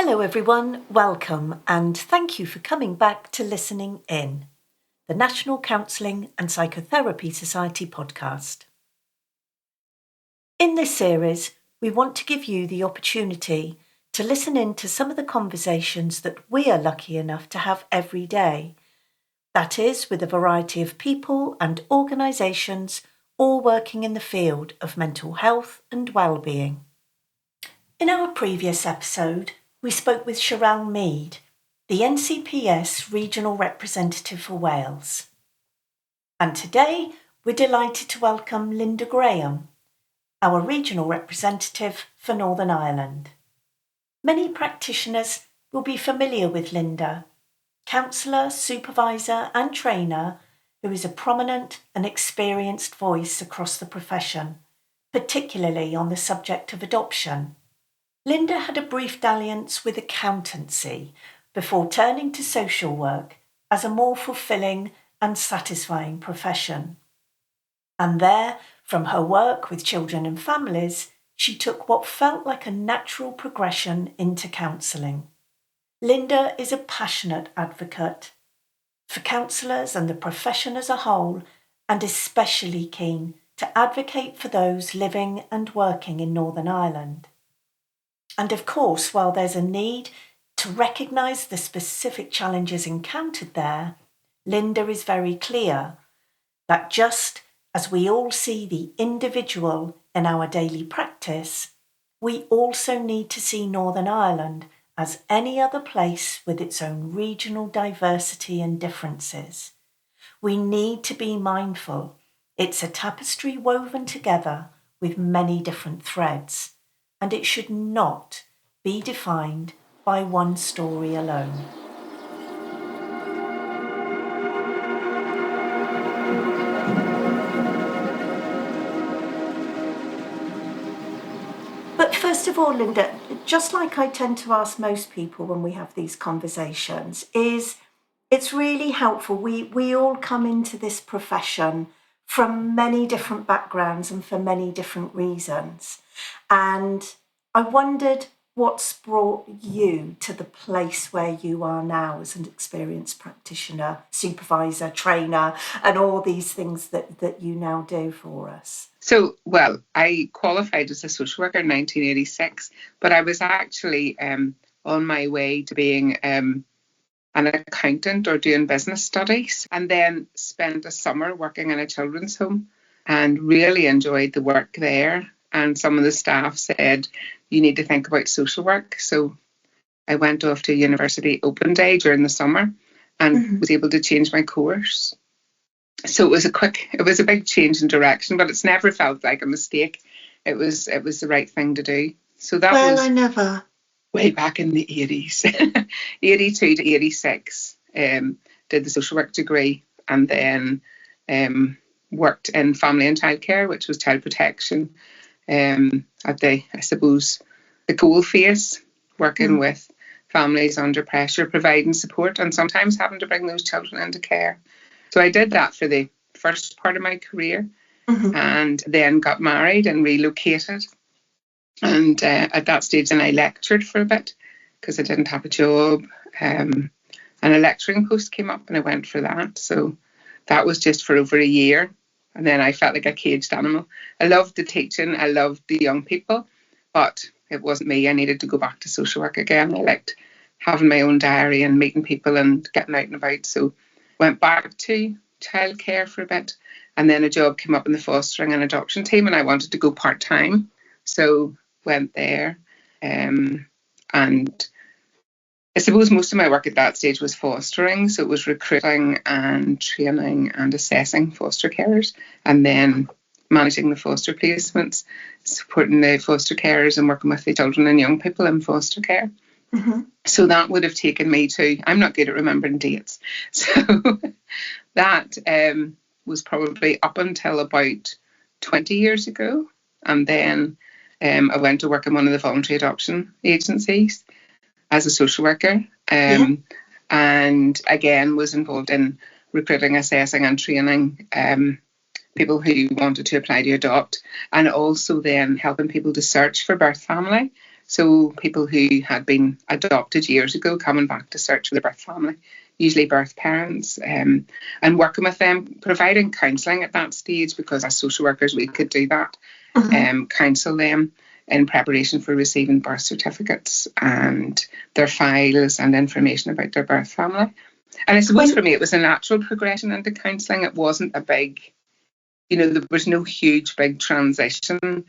Hello everyone, welcome and thank you for coming back to Listening In, the National Counselling and Psychotherapy Society podcast. In this series, we want to give you the opportunity to listen in to some of the conversations that we are lucky enough to have every day. That is, with a variety of people and organisations all working in the field of mental health and well-being. In our previous episode, we spoke with Cheryl Mead, the NCPS Regional Representative for Wales. And today, we're delighted to welcome Lynda Graham, our Regional Representative for Northern Ireland. Many practitioners will be familiar with Lynda, counsellor, supervisor and trainer who is a prominent and experienced voice across the profession, particularly on the subject of adoption. Lynda had a brief dalliance with accountancy before turning to social work as a more fulfilling and satisfying profession. And there, from her work with children and families, she took what felt like a natural progression into counselling. Lynda is a passionate advocate for counsellors and the profession as a whole, and especially keen to advocate for those living and working in Northern Ireland. And of course, while there's a need to recognise the specific challenges encountered there, Lynda is very clear that just as we all see the individual in our daily practice, we also need to see Northern Ireland as any other place with its own regional diversity and differences. We need to be mindful it's a tapestry woven together with many different threads, and it should not be defined by one story alone. But first of all, Lynda, just like I tend to ask most people when we have these conversations, it's really helpful. We all come into this profession from many different backgrounds and for many different reasons. And I wondered what's brought you to the place where you are now as an experienced practitioner, supervisor, trainer, and all these things that you now do for us. So, I qualified as a social worker in 1986, but I was actually on my way to being an accountant or doing business studies, and then spent a summer working in a children's home and really enjoyed the work there. And some of the staff said, you need to think about social work. So I went off to University Open Day during the summer and was able to change my course. So it was a big change in direction, but it's never felt like a mistake. It was the right thing to do. So that was way back in the 80s, 82 to 86, did the social work degree, and then worked in family and childcare, which was child protection, at the coal face, working with families under pressure, providing support, and sometimes having to bring those children into care. So I did that for the first part of my career, and then got married and relocated. And at that stage, then I lectured for a bit because I didn't have a job. And a lecturing post came up and I went for that. So that was just for over a year. And then I felt like a caged animal. I loved the teaching. I loved the young people, but it wasn't me. I needed to go back to social work again. I liked having my own diary and meeting people and getting out and about. So went back to childcare for a bit. And then a job came up in the fostering and adoption team, and I wanted to go part-time. So went there. And I suppose most of my work at that stage was fostering. So it was recruiting and training and assessing foster carers, and then managing the foster placements, supporting the foster carers and working with the children and young people in foster care. So that would have taken me to, I'm not good at remembering dates. So that was probably up until about 20 years ago. And then I went to work in one of the voluntary adoption agencies as a social worker, and again was involved in recruiting, assessing and training people who wanted to apply to adopt, and also then helping people to search for birth family. So people who had been adopted years ago coming back to search for their birth family, usually birth parents, and working with them, providing counselling at that stage, because as social workers we could do that, counsel them in preparation for receiving birth certificates and their files and information about their birth family. And I suppose for me it was a natural progression into counselling. It wasn't a big, there was no huge big transition.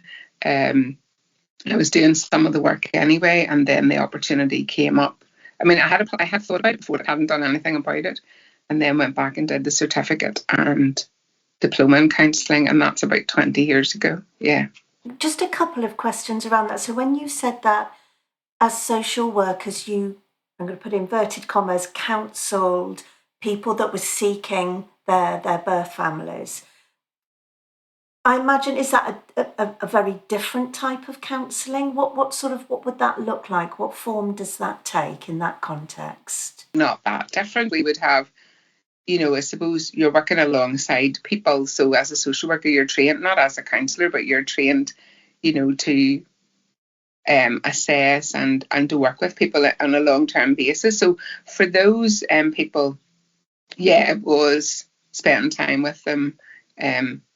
I was doing some of the work anyway, and then the opportunity came up. I mean, I had thought about it before, I hadn't done anything about it, and then went back and did the certificate and diploma in counselling, and that's about 20 years ago. Yeah. Just a couple of questions around that. So when you said that as social workers, you, I'm going to put inverted commas, counselled people that were seeking their birth families, I imagine, is that a very different type of counselling? What would that look like? What form does that take in that context? Not that different. We would have, I suppose you're working alongside people. So as a social worker, you're trained, not as a counsellor, but you're trained, to assess and to work with people on a long-term basis. So for those people, it was spending time with them,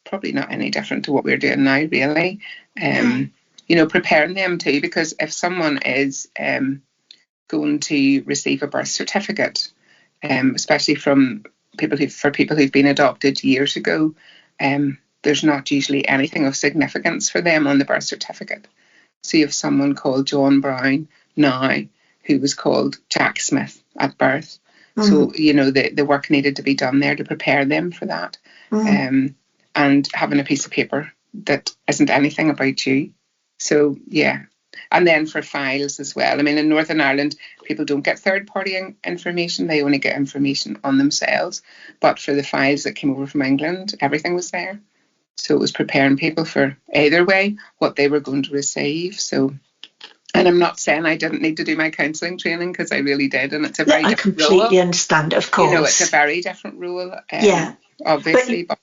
probably not any different to what we're doing now, really. Preparing them too, because if someone is going to receive a birth certificate, especially from people who've been adopted years ago, there's not usually anything of significance for them on the birth certificate. So you have someone called John Brown now who was called Jack Smith at birth. So, the work needed to be done there to prepare them for that. And having a piece of paper that isn't anything about you. So, yeah. And then for files as well. I mean, in Northern Ireland, people don't get third-party information. They only get information on themselves. But for the files that came over from England, everything was there. So it was preparing people for either way what they were going to receive. So, and I'm not saying I didn't need to do my counselling training, because I really did. And it's a very different role. I completely understand, of course. It's a very different role, obviously. But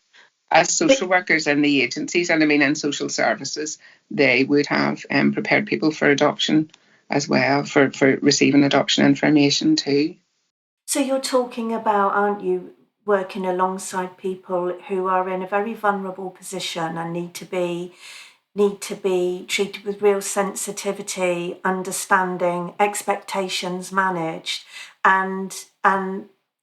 as social workers in the agencies, and I mean in social services, they would have prepared people for adoption as well, for receiving adoption information too. So you're talking about, aren't you, working alongside people who are in a very vulnerable position and need to be treated with real sensitivity, understanding, expectations managed, and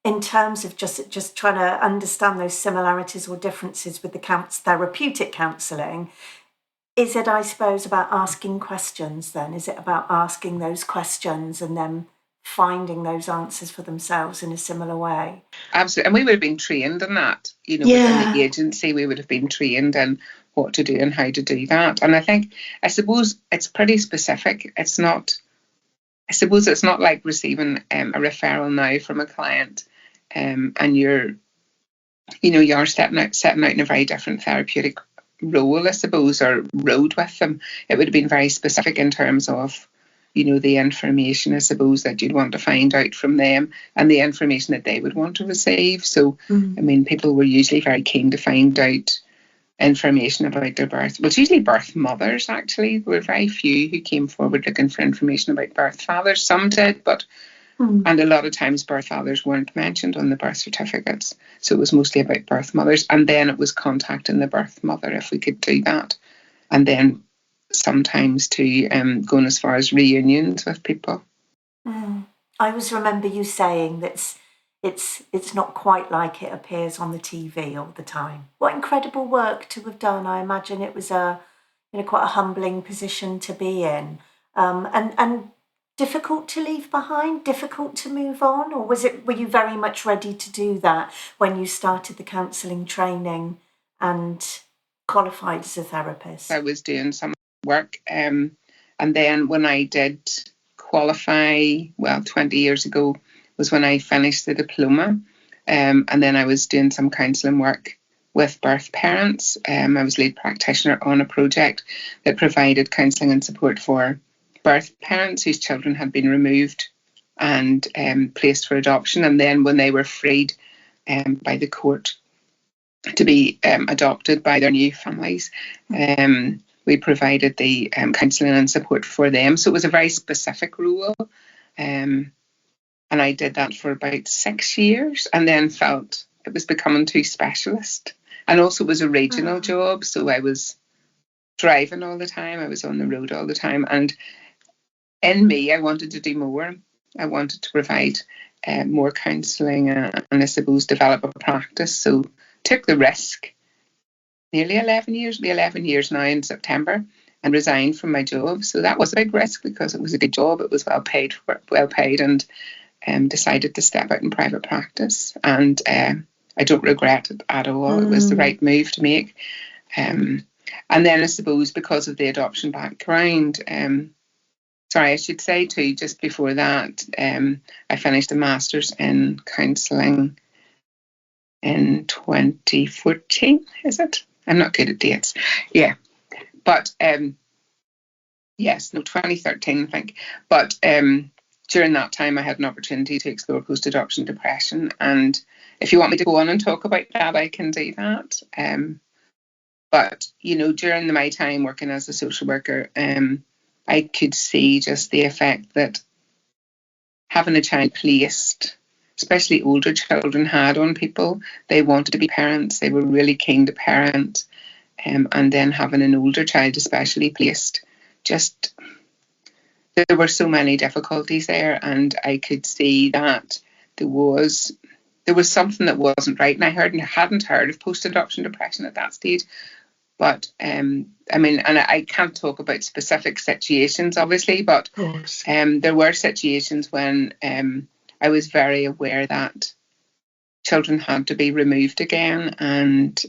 in terms of just trying to understand those similarities or differences with the therapeutic counselling. Is it, I suppose, about asking questions then? Is it about asking those questions and then finding those answers for themselves in a similar way? Absolutely. And we would have been trained in that, within the agency. We would have been trained in what to do and how to do that. And I suppose it's pretty specific. It's not like receiving a referral now from a client, and you're setting out in a very different therapeutic role, I suppose, or road with them. It would have been very specific in terms of, the information, I suppose, that you'd want to find out from them, and the information that they would want to receive. So, I mean, people were usually very keen to find out information about their birth. Well, it's usually birth mothers, actually. There were very few who came forward looking for information about birth fathers. Some did, but and a lot of times birth fathers weren't mentioned on the birth certificates. So it was mostly about birth mothers. And then it was contacting the birth mother if we could do that. And then sometimes to going as far as reunions with people. I always remember you saying that it's not quite like it appears on the TV all the time. What incredible work to have done. I imagine it was quite a humbling position to be in, and difficult to leave behind, difficult to move on, or were you very much ready to do that when you started the counselling training and qualified as a therapist? I was doing some work, and then when I did qualify, 20 years ago was when I finished the diploma, and then I was doing some counselling work with birth parents. I was lead practitioner on a project that provided counselling and support for birth parents whose children had been removed and placed for adoption, and then when they were freed by the court to be adopted by their new families. we provided the counselling and support for them. So it was a very specific role. And I did that for about 6 years and then felt it was becoming too specialist. And also it was a regional job, so I was driving all the time. I was on the road all the time. And in me, I wanted to do more. I wanted to provide more counselling and I suppose develop a practice. So took the risk, nearly 11 years now in September, and resigned from my job. So that was a big risk because it was a good job. It was well paid, and decided to step out in private practice. And I don't regret it at all. It was the right move to make. And then I suppose because of the adoption background, I should say too, just before that, I finished a master's in counselling in 2014, is it? I'm not good at dates. Yeah. But 2013, I think. But during that time, I had an opportunity to explore post-adoption depression. And if you want me to go on and talk about that, I can do that. But, during my time working as a social worker, I could see just the effect that having a child placed, especially older children, had on people. They wanted to be parents. They were really keen to parent. And then having an older child especially placed, just there were so many difficulties there, and I could see that there was something that wasn't right. And I hadn't heard of post-adoption depression at that stage. But and I can't talk about specific situations, obviously, but there were situations when I was very aware that children had to be removed again, and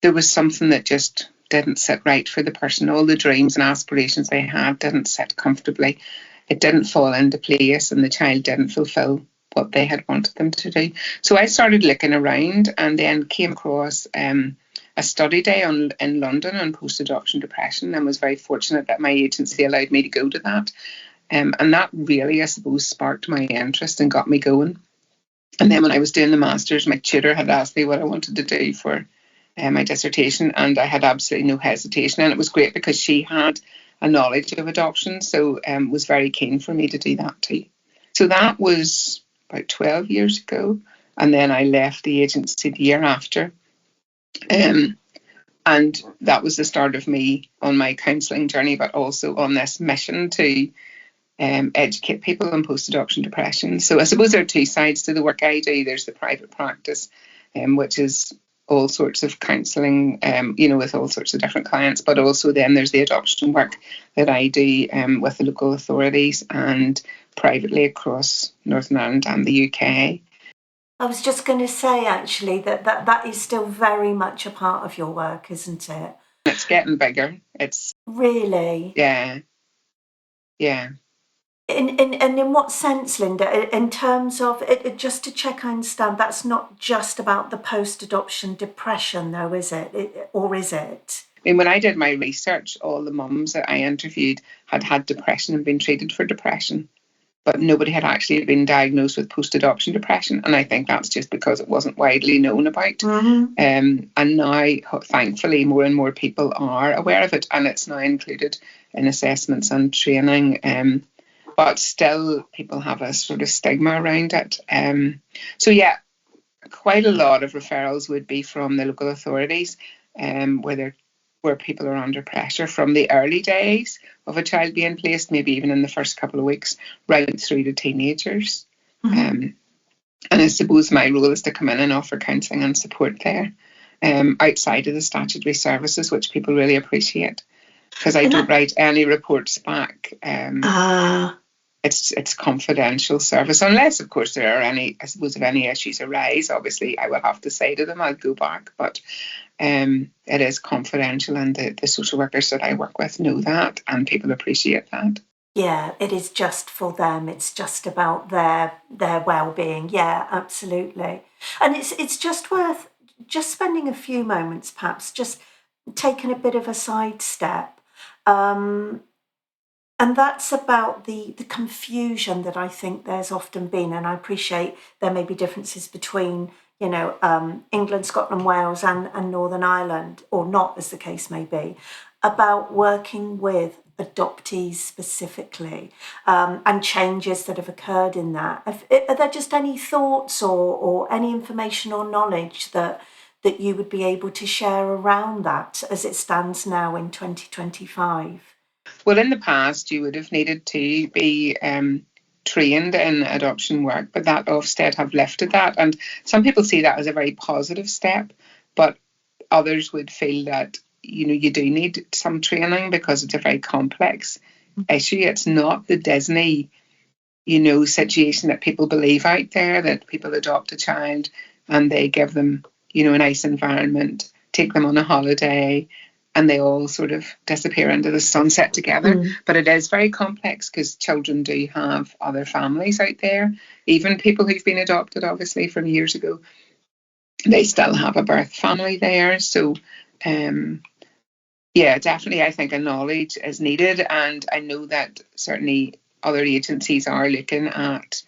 there was something that just didn't sit right for the person. All the dreams and aspirations they had didn't sit comfortably. It didn't fall into place, and the child didn't fulfill what they had wanted them to do. So I started looking around and then came across a study day in London on post-adoption depression, and was very fortunate that my agency allowed me to go to that. And that really, I suppose, sparked my interest and got me going. And then when I was doing the master's, my tutor had asked me what I wanted to do for my dissertation, and I had absolutely no hesitation. And it was great because she had a knowledge of adoption, so was very keen for me to do that too. So that was about 12 years ago. And then I left the agency the year after. And that was the start of me on my counselling journey, but also on this mission to educate people on post-adoption depression. So I suppose there are two sides to the work I do. There's the private practice, which is all sorts of counselling, with all sorts of different clients, but also then there's the adoption work that I do with the local authorities and privately across Northern Ireland and the UK. I was just going to say, actually, that is still very much a part of your work, isn't it? It's getting bigger. It's really, yeah. In what sense, Lynda? In terms of it, just to check I understand, that's not just about the post-adoption depression, though, is it? Or is it? When I did my research, all the mums that I interviewed had depression and been treated for depression, but nobody had actually been diagnosed with post-adoption depression. And I think that's just because it wasn't widely known about. Mm-hmm. And now, thankfully, more and more people are aware of it, and it's now included in assessments and training. But still, people have a sort of stigma around it. Quite a lot of referrals would be from the local authorities, where people are under pressure from the early days of a child being placed, maybe even in the first couple of weeks, right through to teenagers. Mm-hmm. And I suppose my role is to come in and offer counselling and support there, outside of the statutory services, which people really appreciate, because I don't write any reports back. It's confidential service, unless, of course, there are any, I suppose, if any issues arise, obviously I will have to say to them, I'll go back, but it is confidential, and the social workers that I work with know that, and people appreciate that. Yeah, it is just for them. It's just about their well-being. Yeah, absolutely. And it's just worth just spending a few moments, perhaps, just taking a bit of a sidestep. And that's about the confusion that I think there's often been. And I appreciate there may be differences between England, Scotland, Wales and Northern Ireland, or not as the case may be, about working with adoptees specifically, and changes that have occurred in that. Are there just any thoughts or any information or knowledge that you would be able to share around that as it stands now in 2025? Well, in the past, you would have needed to be trained in adoption work, but that Ofsted have lifted that. And some people see that as a very positive step, but others would feel that, you do need some training because it's a very complex issue. It's not the Disney, situation that people believe out there, that people adopt a child and they give them, a nice environment, take them on a holiday, and they all sort of disappear into the sunset together. But it is very complex because children do have other families out there. Even people who've been adopted, obviously, from years ago, they still have a birth family there. So, definitely I think a knowledge is needed. And I know that certainly other agencies are looking at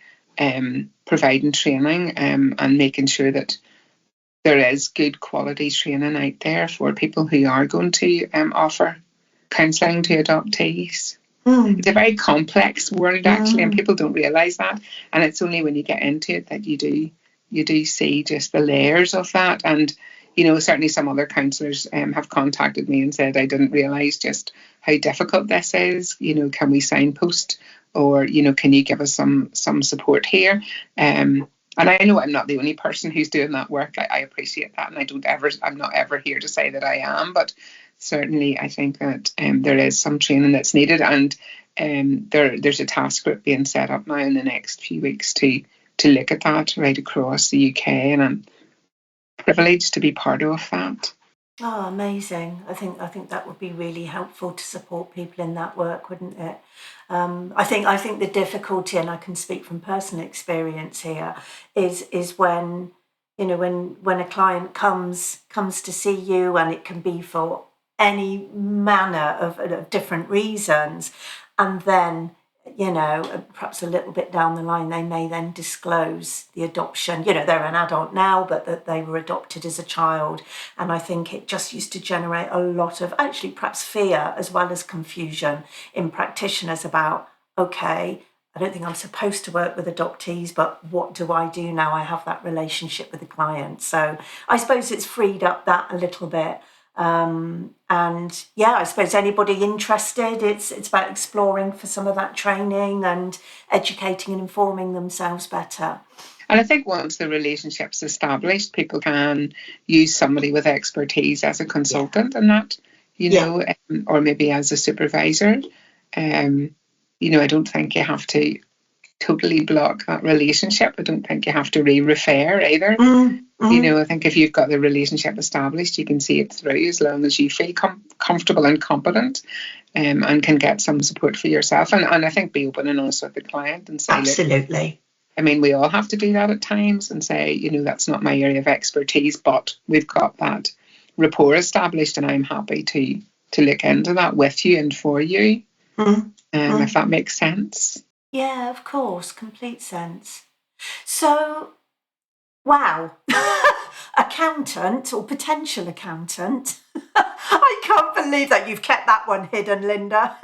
providing training and making sure that there is good quality training out there for people who are going to offer counselling to adoptees. It's a very complex world, actually, and people don't realise that. And it's only when you get into it that you do see just the layers of that. And, certainly some other counsellors have contacted me and said, I didn't realise just how difficult this is. Can we signpost, or, can you give us some support here? And I know I'm not the only person who's doing that work. I appreciate that, and I'm not ever here to say that I am, but certainly I think that there is some training that's needed, and there's a task group being set up now in the next few weeks to look at that right across the UK, and I'm privileged to be part of that. Oh, amazing. I think that would be really helpful to support people in that work, wouldn't it? I think the difficulty, and I can speak from personal experience here, is when when a client comes to see you, and it can be for any manner of different reasons, and then perhaps a little bit down the line, they may then disclose the adoption. They're an adult now, but that they were adopted as a child. And I think it just used to generate a lot of actually perhaps fear as well as confusion in practitioners about, okay, I don't think I'm supposed to work with adoptees, but what do I do now I have that relationship with the client? So I suppose it's freed up that a little bit. I suppose anybody interested, it's about exploring for some of that training and educating and informing themselves better. And I think once the relationship's established, people can use somebody with expertise as a consultant and that, or maybe as a supervisor. I don't think you have to totally block that relationship. I don't think you have to refer either. I think if you've got the relationship established, you can see it through as long as you feel comfortable and competent, and can get some support for yourself. And I think be open and honest with the client and say, absolutely. Look, we all have to do that at times and say, that's not my area of expertise, but we've got that rapport established, and I'm happy to look into that with you and for you, if that makes sense. Yeah, of course, complete sense. So, wow, accountant or potential accountant. I can't believe that you've kept that one hidden, Lynda.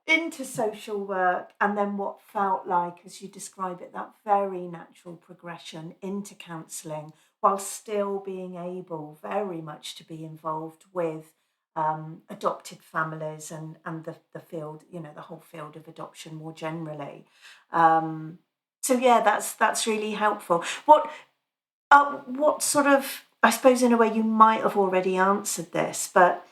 Into social work, and then what felt like, as you describe it, that very natural progression into counselling, while still being able very much to be involved with adopted families and the field, the whole field of adoption more generally. That's really helpful. What sort of, I suppose in a way you might have already answered this, but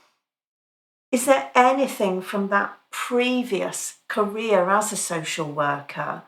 is there anything from that previous career as a social worker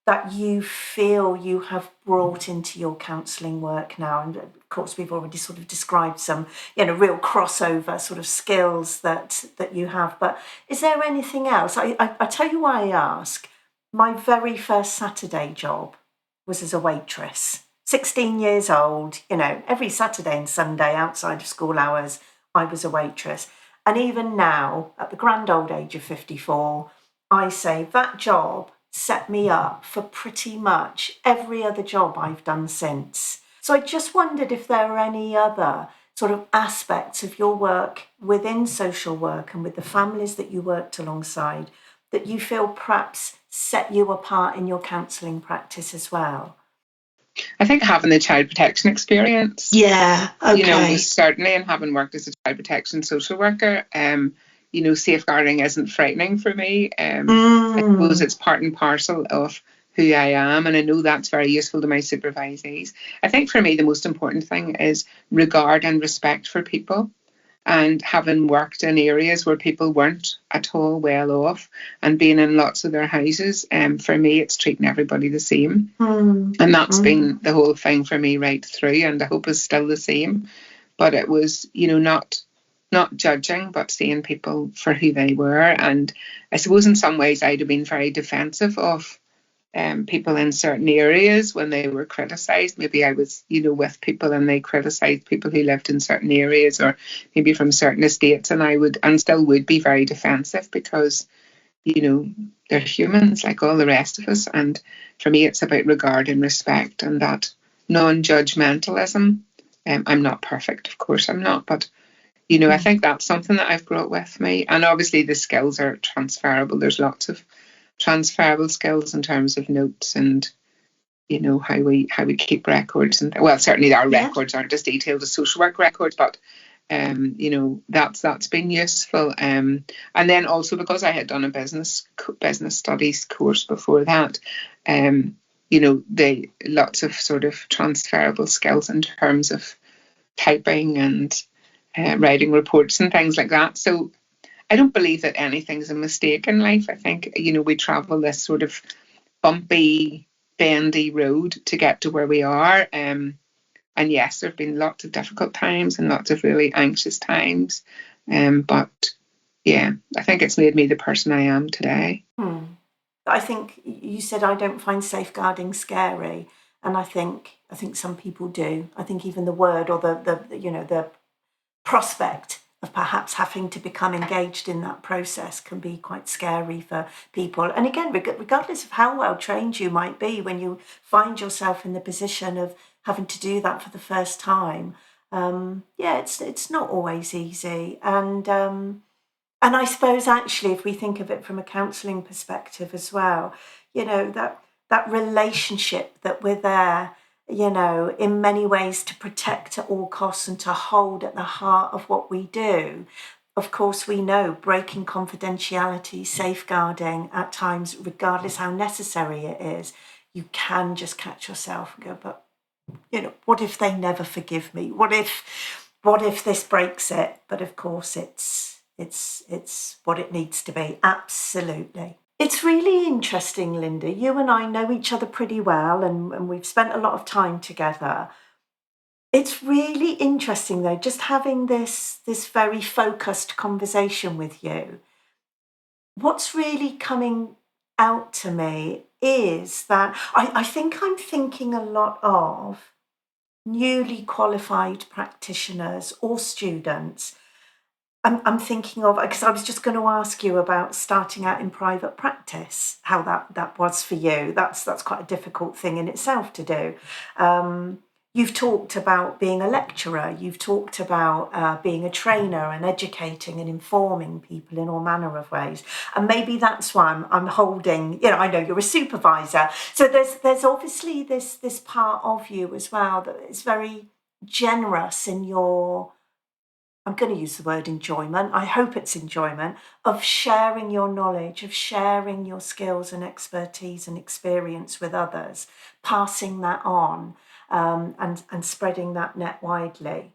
that you feel you have brought into your counselling work now? And of course, we've already sort of described some, real crossover sort of skills that you have. But is there anything else? I tell you why I ask. My very first Saturday job was as a waitress. 16 years old, every Saturday and Sunday outside of school hours, I was a waitress. And even now, at the grand old age of 54, I say that job set me up for pretty much every other job I've done since. So I just wondered if there are any other sort of aspects of your work within social work and with the families that you worked alongside that you feel perhaps set you apart in your counselling practice as well. I think having the child protection experience, Yeah, okay. most certainly, and having worked as a child protection social worker, safeguarding isn't frightening for me. I suppose it's part and parcel of who I am, and I know that's very useful to my supervisees. I think for me, the most important thing is regard and respect for people. And having worked in areas where people weren't at all well off and being in lots of their houses, for me, it's treating everybody the same. And that's been the whole thing for me right through, and I hope is still the same. But it was, not judging, but seeing people for who they were. And I suppose in some ways I'd have been very defensive of people in certain areas when they were criticised. Maybe I was, with people and they criticised people who lived in certain areas or maybe from certain estates, and I would and still would be very defensive because, they're humans like all the rest of us. And for me, it's about regard and respect and that non-judgmentalism. I'm not perfect, of course I'm not, but I think that's something that I've brought with me. And obviously the skills are transferable. There's lots of transferable skills in terms of notes and how we keep records, and well, certainly our records aren't as detailed as social work records, but that's been useful. And then also because I had done a business studies course before that, the lots of sort of transferable skills in terms of typing and writing reports and things like that. So I don't believe that anything's a mistake in life. I think, we travel this sort of bumpy, bendy road to get to where we are. And yes, there have been lots of difficult times and lots of really anxious times. But yeah, I think it's made me the person I am today. I think you said I don't find safeguarding scary. And I think some people do. I think even the word or the prospect of perhaps having to become engaged in that process can be quite scary for people. And again, regardless of how well trained you might be, when you find yourself in the position of having to do that for the first time, it's not always easy. And I suppose actually, if we think of it from a counselling perspective as well, that relationship that we're there, in many ways to protect at all costs and to hold at the heart of what we do. Of course, we know breaking confidentiality, safeguarding at times, regardless how necessary it is, you can just catch yourself and go, but, what if they never forgive me? What if this breaks it? But of course, it's what it needs to be. Absolutely. It's really interesting, Lynda. You and I know each other pretty well, and we've spent a lot of time together. It's really interesting, though, just having this very focused conversation with you. What's really coming out to me is that I think I'm thinking a lot of newly qualified practitioners or students. I'm thinking of, because I was just going to ask you about starting out in private practice, how that was for you. That's quite a difficult thing in itself to do. You've talked about being a lecturer. You've talked about being a trainer and educating and informing people in all manner of ways. And maybe that's why I'm holding, I know you're a supervisor. So there's obviously this part of you as well that is very generous in your, I'm going to use the word enjoyment, I hope it's enjoyment, of sharing your knowledge, of sharing your skills and expertise and experience with others, passing that on and spreading that net widely.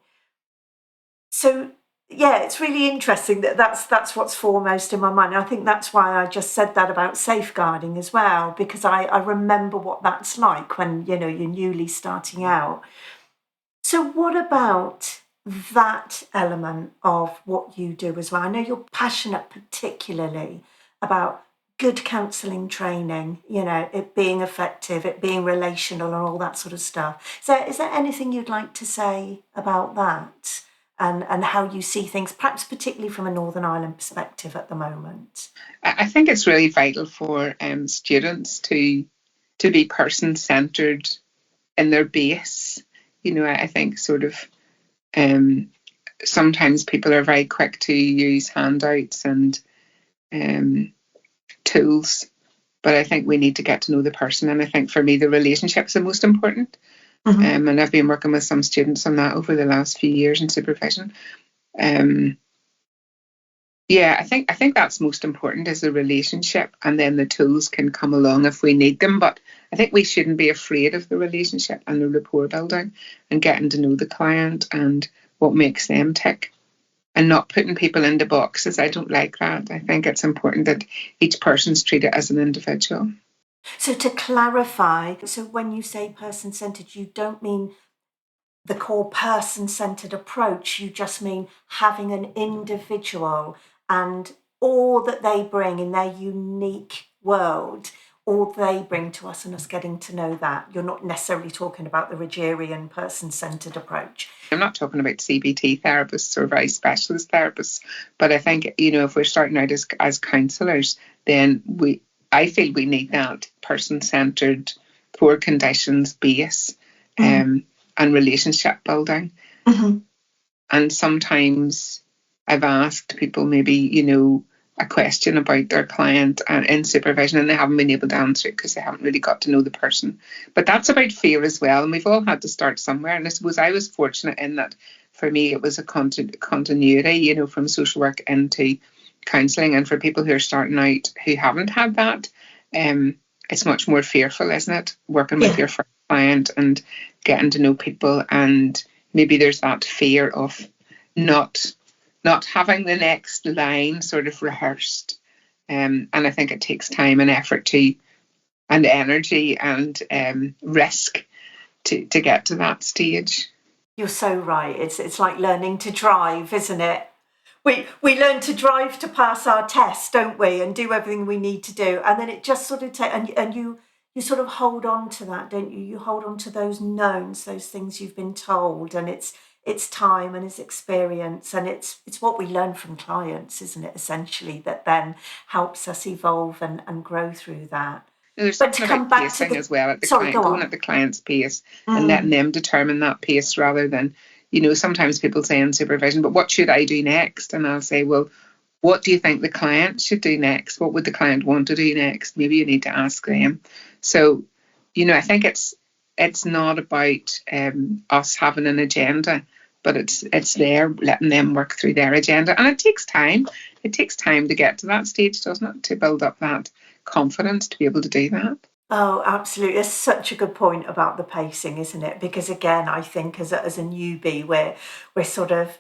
So, yeah, it's really interesting that's what's foremost in my mind. I think that's why I just said that about safeguarding as well, because I remember what that's like when, you're newly starting out. So what about that element of what you do as well? I know you're passionate particularly about good counselling training, it being effective, it being relational and all that sort of stuff. So is there anything you'd like to say about that and how you see things, perhaps particularly from a Northern Ireland perspective at the moment? I think it's really vital for students to be person-centred in their base. I think sort of sometimes people are very quick to use handouts and tools, but I think we need to get to know the person. And I think for me, the relationship's the most important. Mm-hmm. And I've been working with some students on that over the last few years in supervision. I think that's most important, is the relationship, and then the tools can come along if we need them. But I think we shouldn't be afraid of the relationship and the rapport building and getting to know the client and what makes them tick, and not putting people into boxes. I don't like that. I think it's important that each person's treated as an individual. So to clarify, so when you say person-centred, you don't mean the core person-centred approach, you just mean having an individual and all that they bring in their unique world, all they bring to us and us getting to know that. You're not necessarily talking about the Rogerian person-centred approach. I'm not talking about CBT therapists or very specialist therapists, but I think, if we're starting out as counsellors, then I feel we need that person-centred, poor conditions base. And relationship building. Mm-hmm. And sometimes I've asked people maybe, a question about their client in supervision, and they haven't been able to answer it because they haven't really got to know the person. But that's about fear as well. And we've all had to start somewhere. And I suppose I was fortunate in that for me, it was a continuity, from social work into counselling. And for people who are starting out who haven't had that, it's much more fearful, isn't it? Working with your first client and getting to know people, and maybe there's that fear of not having the next line sort of rehearsed, and I think it takes time and effort and energy and risk to get to that stage. You're so right. It's like learning to drive, isn't it? We learn to drive to pass our test, don't we, and do everything we need to do, and then it just sort of and you sort of hold on to that, don't you? You hold on to those knowns, those things you've been told, and it's time and it's experience, and it's what we learn from clients, isn't it? Essentially, that then helps us evolve and grow through that. There's But something to come about back to pacing as well at the sorry, client, go going on. at the client's pace and letting them determine that pace rather than, sometimes people say in supervision, but what should I do next? And I'll say, well, what do you think the client should do next? What would the client want to do next? Maybe you need to ask them. So, I think it's not about us having an agenda, but it's there letting them work through their agenda. And it takes time. It takes time to get to that stage, doesn't it? To build up that confidence to be able to do that. Oh, absolutely. It's such a good point about the pacing, isn't it? Because again, I think as a newbie, we're sort of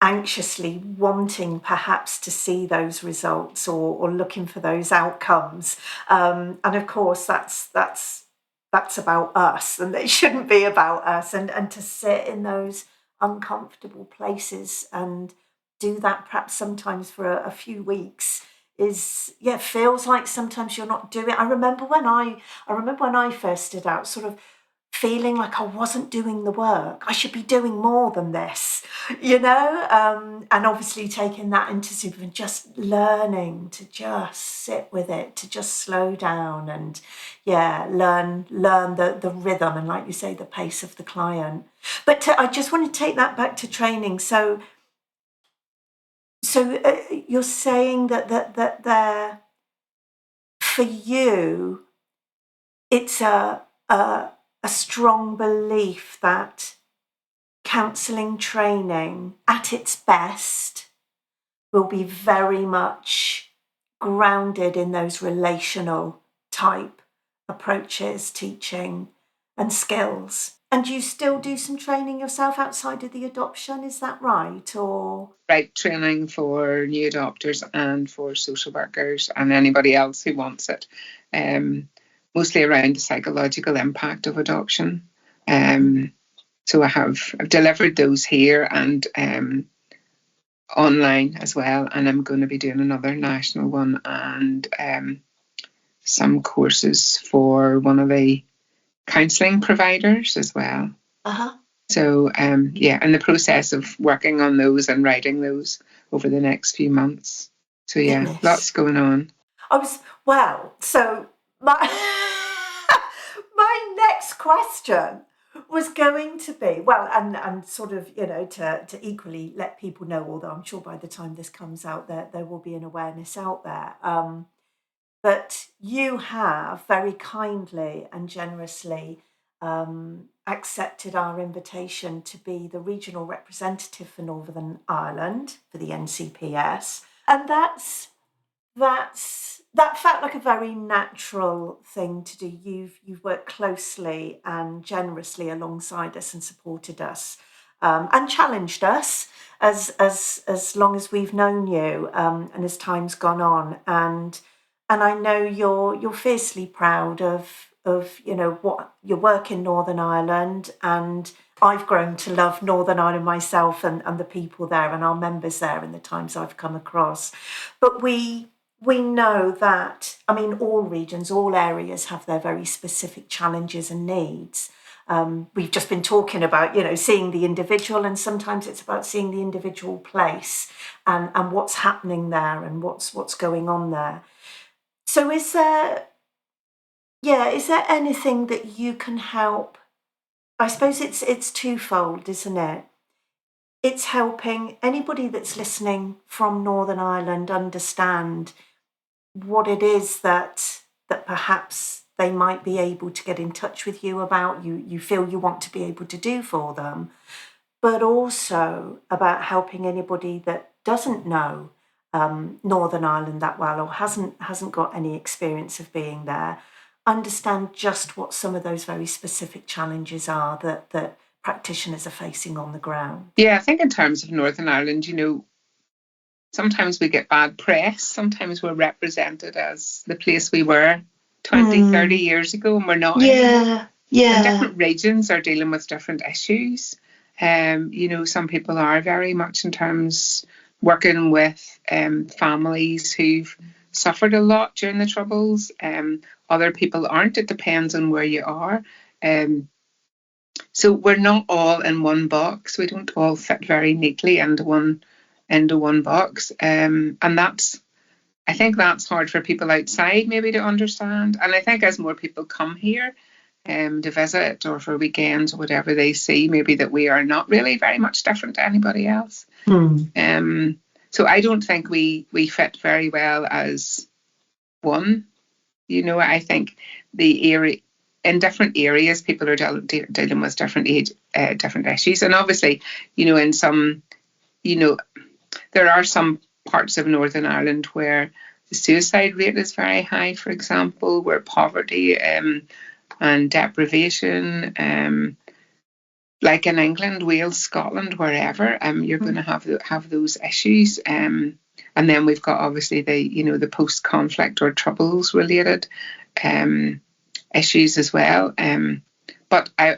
anxiously wanting perhaps to see those results or looking for those outcomes. And of course, that's about us, and it shouldn't be about us. And to sit in those uncomfortable places and do that perhaps sometimes for a few weeks feels like sometimes you're not doing. I remember when I first did out, sort of feeling like I wasn't doing the work. I should be doing more than this, and obviously taking that into supervision, just learning to just sit with it, to just slow down and learn the rhythm and, like you say, the pace of the client. But I just want to take that back to training. So you're saying that there, for you, it's a strong belief that counselling training at its best will be very much grounded in those relational type approaches, teaching and skills. And you still do some training yourself outside of the adoption, is that right? Or Right, training for new adopters and for social workers and anybody else who wants it. Mostly around the psychological impact of adoption. So I've delivered those here and online as well, and I'm going to be doing another national one and some courses for one of the counselling providers as well. So in the process of working on those and writing those over the next few months. So lots going on. So my my next question was going to be, well, and sort of, to equally let people know, although I'm sure by the time this comes out, there will be an awareness out there. But you have very kindly and generously accepted our invitation to be the regional representative for Northern Ireland for the NCPS. And that felt like a very natural thing to do. You've worked closely and generously alongside us and supported us and challenged us as long as we've known you and as time's gone on. And I know you're fiercely proud of what your work in Northern Ireland, and I've grown to love Northern Ireland myself and the people there and our members there and the times I've come across. But we know that, I mean, all regions, all areas have their very specific challenges and needs. We've just been talking about, seeing the individual, and sometimes it's about seeing the individual place and what's happening there and what's going on there. So is there anything that you can help? I suppose it's twofold, isn't it? It's helping anybody that's listening from Northern Ireland understand what it is that perhaps they might be able to get in touch with you about, you feel you want to be able to do for them, but also about helping anybody that doesn't know Northern Ireland that well or hasn't got any experience of being there, understand just what some of those very specific challenges are that practitioners are facing on the ground. Yeah, I think in terms of Northern Ireland, sometimes we get bad press. Sometimes we're represented as the place we were 20, 30 years ago, and we're not anymore. And different regions are dealing with different issues. Some people are very much in terms working with families who've suffered a lot during the Troubles. Other people aren't. It depends on where you are. So we're not all in one box. We don't all fit very neatly into one box. And I think that's hard for people outside maybe to understand. And I think as more people come here to visit or for weekends or whatever, they see maybe that we are not really very much different to anybody else. So I don't think we fit very well as one. I think in different areas, people are dealing with different issues. And obviously, in some, there are some parts of Northern Ireland where the suicide rate is very high, for example, where poverty and deprivation, like in England, Wales, Scotland, wherever, you're going to have those issues. And then we've got obviously the post-conflict or troubles related issues as well. But I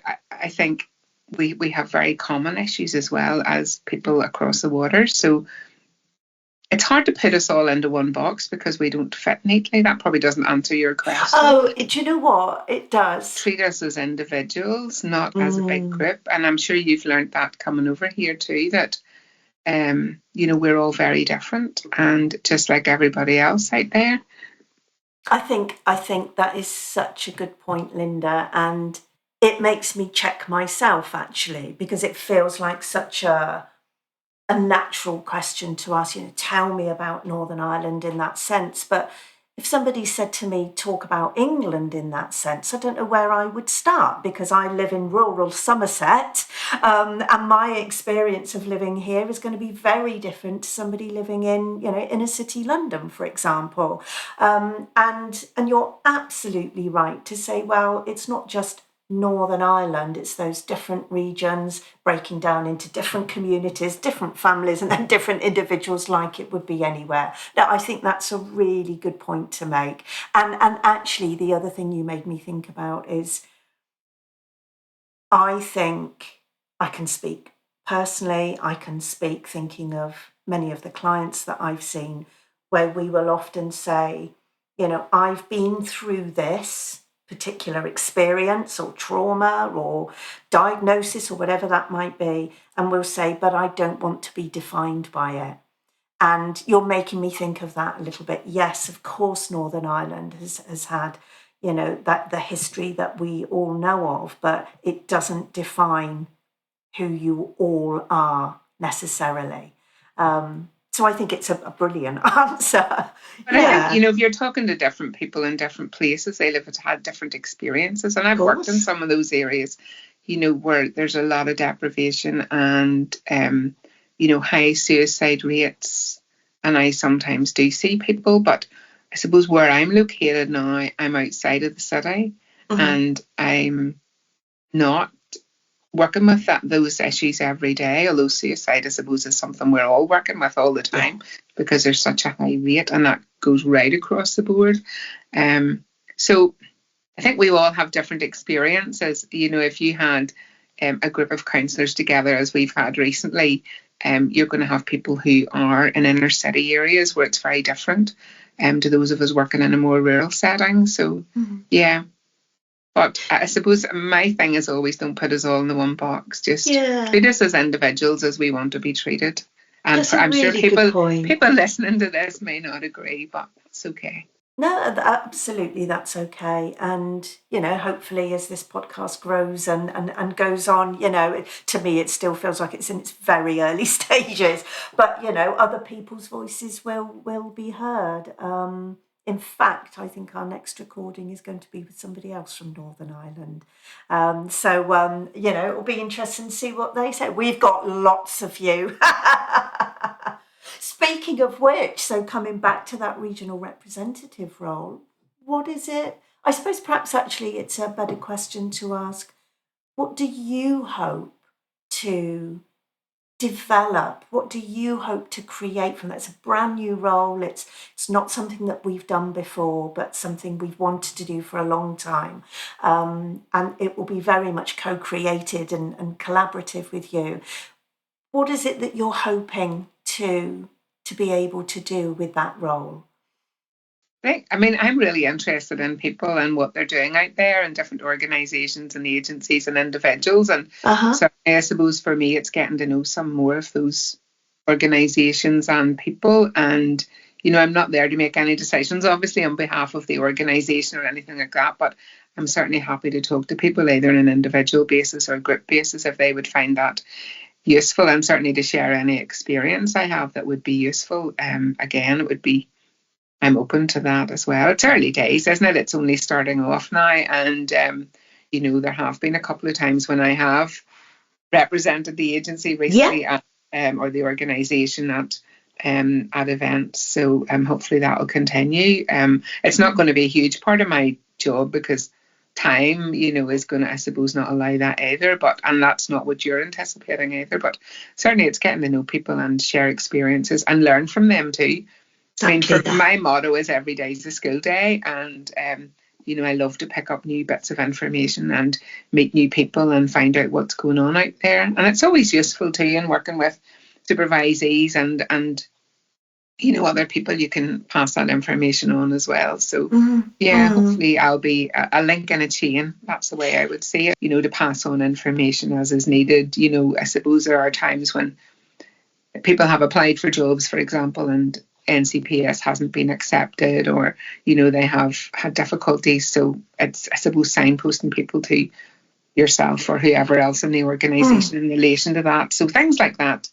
think we have very common issues as well as people across the water. So it's hard to put us all into one box because we don't fit neatly. That probably doesn't answer your question. Oh, do you know what? It does. Treat us as individuals, not as a big group. And I'm sure you've learned that coming over here too, that, we're all very different and just like everybody else out there. I think that is such a good point, Lynda, and it makes me check myself actually, because it feels like such a natural question to ask, tell me about Northern Ireland in that sense. But if somebody said to me, talk about England in that sense, I don't know where I would start, because I live in rural Somerset, and my experience of living here is going to be very different to somebody living in, inner city London, for example. And you're absolutely right to say, well, it's not just Northern Ireland, it's those different regions breaking down into different communities, different families, and then different individuals, like it would be anywhere. Now, I think that's a really good point to make. And actually, the other thing you made me think about is, I think I can speak personally, I can speak thinking of many of the clients that I've seen, where we will often say, I've been through this particular experience or trauma or diagnosis or whatever that might be, and we'll say, but I don't want to be defined by it. And you're making me think of that a little bit. Yes, of course, Northern Ireland has had, that the history that we all know of, but it doesn't define who you all are necessarily. So I think it's a brilliant answer. But I think, if you're talking to different people in different places, they'll have had different experiences. And I've worked in some of those areas, where there's a lot of deprivation and, high suicide rates. And I sometimes do see people, but I suppose where I'm located now, I'm outside of the city, and I'm not working with those issues every day, although suicide, I suppose, is something we're all working with all the time because there's such a high rate, and that goes right across the board. So I think we all have different experiences. If you had a group of counsellors together, as we've had recently, you're going to have people who are in inner city areas where it's very different to those of us working in a more rural setting. So, yeah. But I suppose my thing is always don't put us all in the one box. Just treat us as individuals as we want to be treated. And I'm sure people listening to this may not agree, but it's okay. No, absolutely, that's okay. And, hopefully as this podcast grows and goes on, to me it still feels like it's in its very early stages. But, other people's voices will be heard. In fact, I think our next recording is going to be with somebody else from Northern Ireland. So, it'll be interesting to see what they say. We've got lots of you. Speaking of which, so coming back to that regional representative role, what is it? I suppose perhaps actually it's a better question to ask, what do you hope to develop? What do you hope to create from that? It's a brand new role. It's not something that we've done before, but something we've wanted to do for a long time. And it will be very much co-created and collaborative with you. What is it that you're hoping to be able to do with that role? I mean, I'm really interested in people and what they're doing out there in different organisations and agencies and individuals. And so I suppose for me, it's getting to know some more of those organisations and people. And, I'm not there to make any decisions, obviously, on behalf of the organisation or anything like that. But I'm certainly happy to talk to people either on an individual basis or a group basis if they would find that useful, and certainly to share any experience I have that would be useful. Again, I'm open to that as well. It's early days, isn't it? It's only starting off now, and there have been a couple of times when I have represented the agency recently or the organisation at events. So hopefully that will continue. It's not going to be a huge part of my job because time, is going to, I suppose, not allow that either. And that's not what you're anticipating either. But certainly it's getting to know people and share experiences and learn from them too. My motto is every day is a school day. And, I love to pick up new bits of information and meet new people and find out what's going on out there. And it's always useful too in working with supervisees and other people, you can pass that information on as well. So, hopefully I'll be a link in a chain. That's the way I would see it, to pass on information as is needed. I suppose there are times when people have applied for jobs, for example, and NCPS hasn't been accepted or, they have had difficulties. So it's, I suppose, signposting people to yourself or whoever else in the organisation in relation to that. So things like that.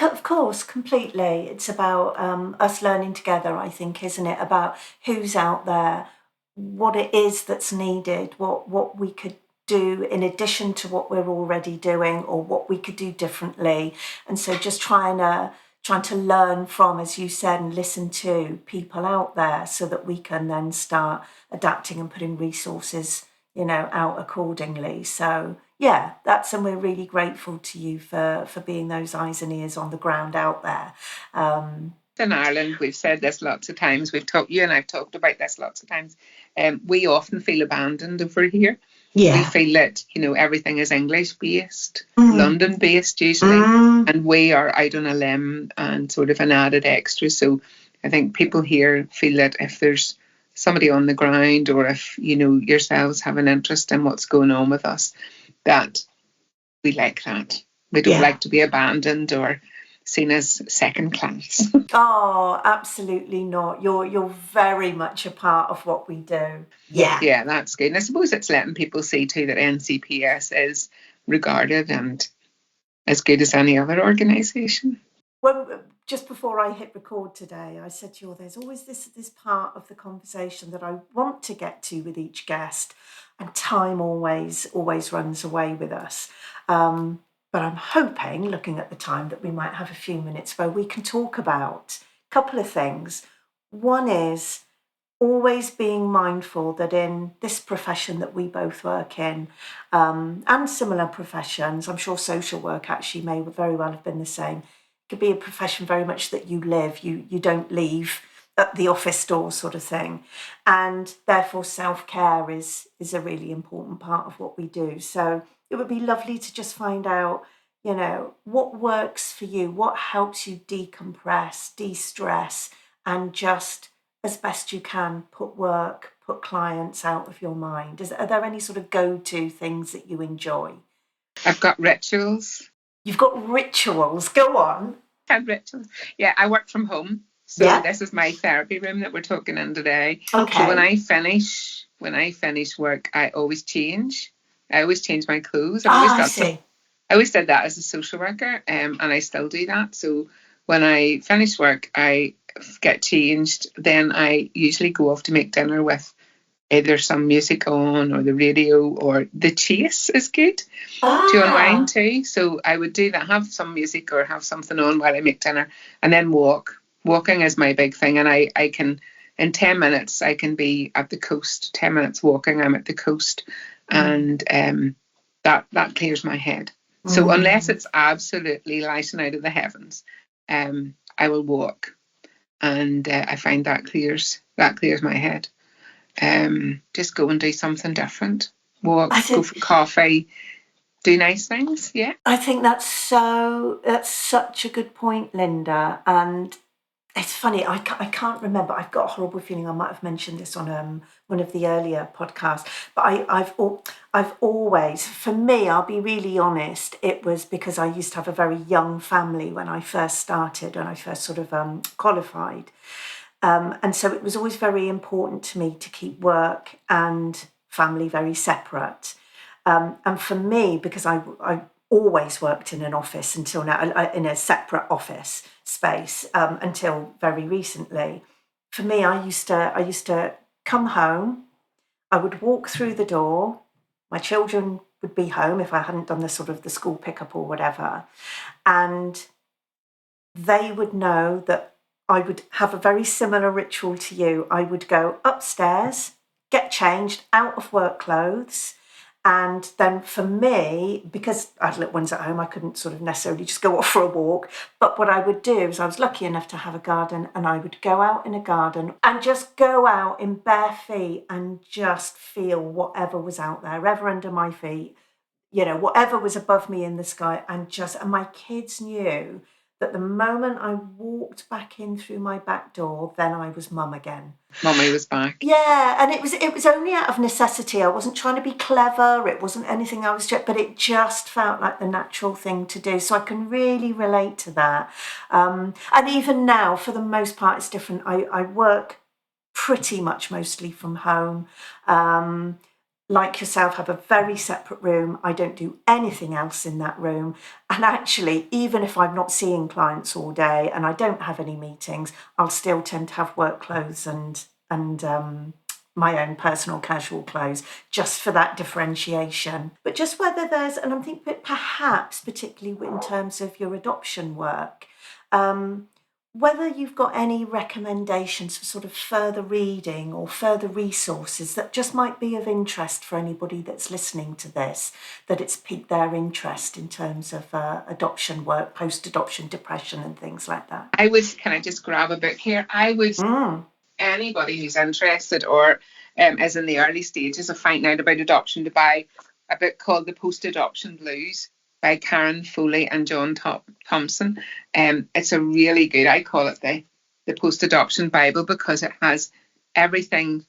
Of course, completely. It's about us learning together, I think, isn't it? About who's out there, what it is that's needed, what we could do in addition to what we're already doing or what we could do differently. And so just trying to learn from, as you said, and listen to people out there so that we can then start adapting and putting resources, out accordingly. So and we're really grateful to you for being those eyes and ears on the ground out there. In Ireland, we've said this lots of times. You and I've talked about this lots of times. We often feel abandoned over here. Yeah. We feel that, everything is English based, London based usually, and we are out on a limb and sort of an added extra. So I think people here feel that if there's somebody on the ground or if, yourselves have an interest in what's going on with us, that we like that. We don't like to be abandoned or seen as second class. Oh, absolutely not. You're very much a part of what we do. Yeah. Yeah, that's good. And I suppose it's letting people see too that NCPS is regarded and as good as any other organisation. Well, just before I hit record today, I said to you, there's always this part of the conversation that I want to get to with each guest, and time always runs away with us. But I'm hoping, looking at the time, that we might have a few minutes where we can talk about a couple of things. One is always being mindful that in this profession that we both work in, and similar professions, I'm sure social work actually may very well have been the same. It could be a profession very much that you live, you don't leave at the office door sort of thing. And therefore self-care is a really important part of what we do. So it would be lovely to just find out, what works for you, what helps you decompress, de-stress, and just as best you can put clients out of your mind. Are there any sort of go-to things that you enjoy? I've got rituals. You've got rituals. Go on. I have rituals. Yeah, I work from home. So This is my therapy room that we're talking in today. Okay. So when I finish work, I always change. I always change my clothes. I see. I always did that as a social worker, and I still do that. So when I finish work, I get changed. Then I usually go off to make dinner with either some music on or the radio, or the chase is good to unwind too. So I would do that, have some music or have something on while I make dinner, and then walk. Walking is my big thing, and I can, in 10 minutes, I can be at the coast. 10 minutes walking, I'm at the coast, and that clears my head. So unless it's absolutely lighting out of the heavens, I will walk, and I find that clears my head. Just go and do something different. Walk, go for coffee, do nice things. Yeah, I think that's such a good point, Lynda. And it's funny, I can't remember. I've got a horrible feeling I might have mentioned this on one of the earlier podcasts. But I've always, for me, I'll be really honest, it was because I used to have a very young family when I first started, when I first sort of qualified. And so it was always very important to me to keep work and family very separate. And for me, because I always worked in an office until now, in a separate office space until very recently. For me, I used to come home, I would walk through the door, my children would be home if I hadn't done the sort of the school pickup or whatever, and they would know that I would have a very similar ritual to you. I would go upstairs, get changed out of work clothes. And then for me, because I had little ones at home, I couldn't sort of necessarily just go off for a walk. But what I would do is I was lucky enough to have a garden, and I would go out in a garden and just go out in bare feet and just feel whatever was out there, ever under my feet, whatever was above me in the sky. And my kids knew that the moment I walked back in through my back door, then I was mum again. Mummy was back. Yeah, and it was only out of necessity. I wasn't trying to be clever. It wasn't anything but it just felt like the natural thing to do. So I can really relate to that. And even now, for the most part, it's different. I work pretty much mostly from home. Like yourself, have a very separate room. I don't do anything else in that room. And actually, even if I'm not seeing clients all day and I don't have any meetings, I'll still tend to have work clothes and my own personal casual clothes, just for that differentiation. But just whether there's, and I'm thinking perhaps particularly in terms of your adoption work, whether you've got any recommendations for sort of further reading or further resources that just might be of interest for anybody that's listening to this, that it's piqued their interest in terms of adoption work, post-adoption depression and things like that. Can I just grab a book here? Anybody who's interested or is in the early stages of finding out about adoption, to buy a book called The Post-Adoption Blues by Karen Foley and John Thompson. It's a really good, I call it the Post-Adoption Bible, because it has everything,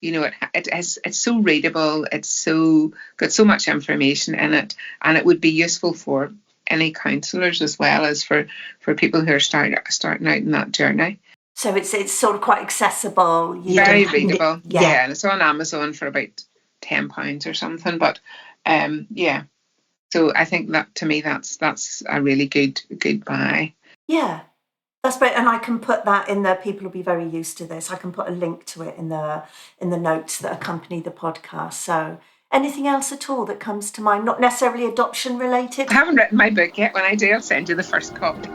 it's so readable, it's got so much information in it, and it would be useful for any counsellors as well as for people who are starting out in that journey. So it's sort of quite accessible. Very readable. Yeah. And it's on Amazon for about £10 or something. But yeah. So I think that, to me, that's a really good buy. Yeah. That's great, and I can put that in there. People will be very used to this. I can put a link to it in the notes that accompany the podcast. So, anything else at all that comes to mind? Not necessarily adoption related. I haven't written my book yet. When I do, I'll send you the first copy.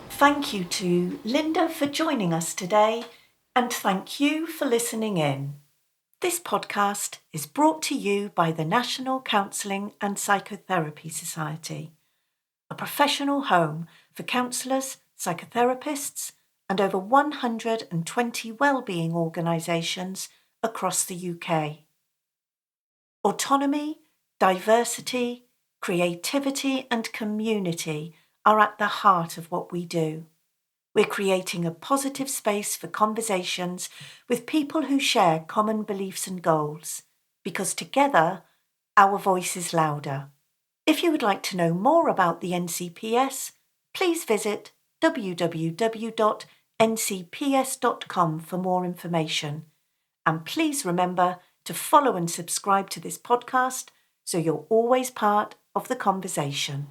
Thank you to Lynda for joining us today, and thank you for listening in. This podcast is brought to you by the National Counselling and Psychotherapy Society, a professional home for counsellors, psychotherapists, and over 120 wellbeing organisations across the UK. Autonomy, diversity, creativity, and community are at the heart of what we do. We're creating a positive space for conversations with people who share common beliefs and goals, because together, our voice is louder. If you would like to know more about the NCPS, please visit www.ncps.com for more information. And please remember to follow and subscribe to this podcast so you're always part of the conversation.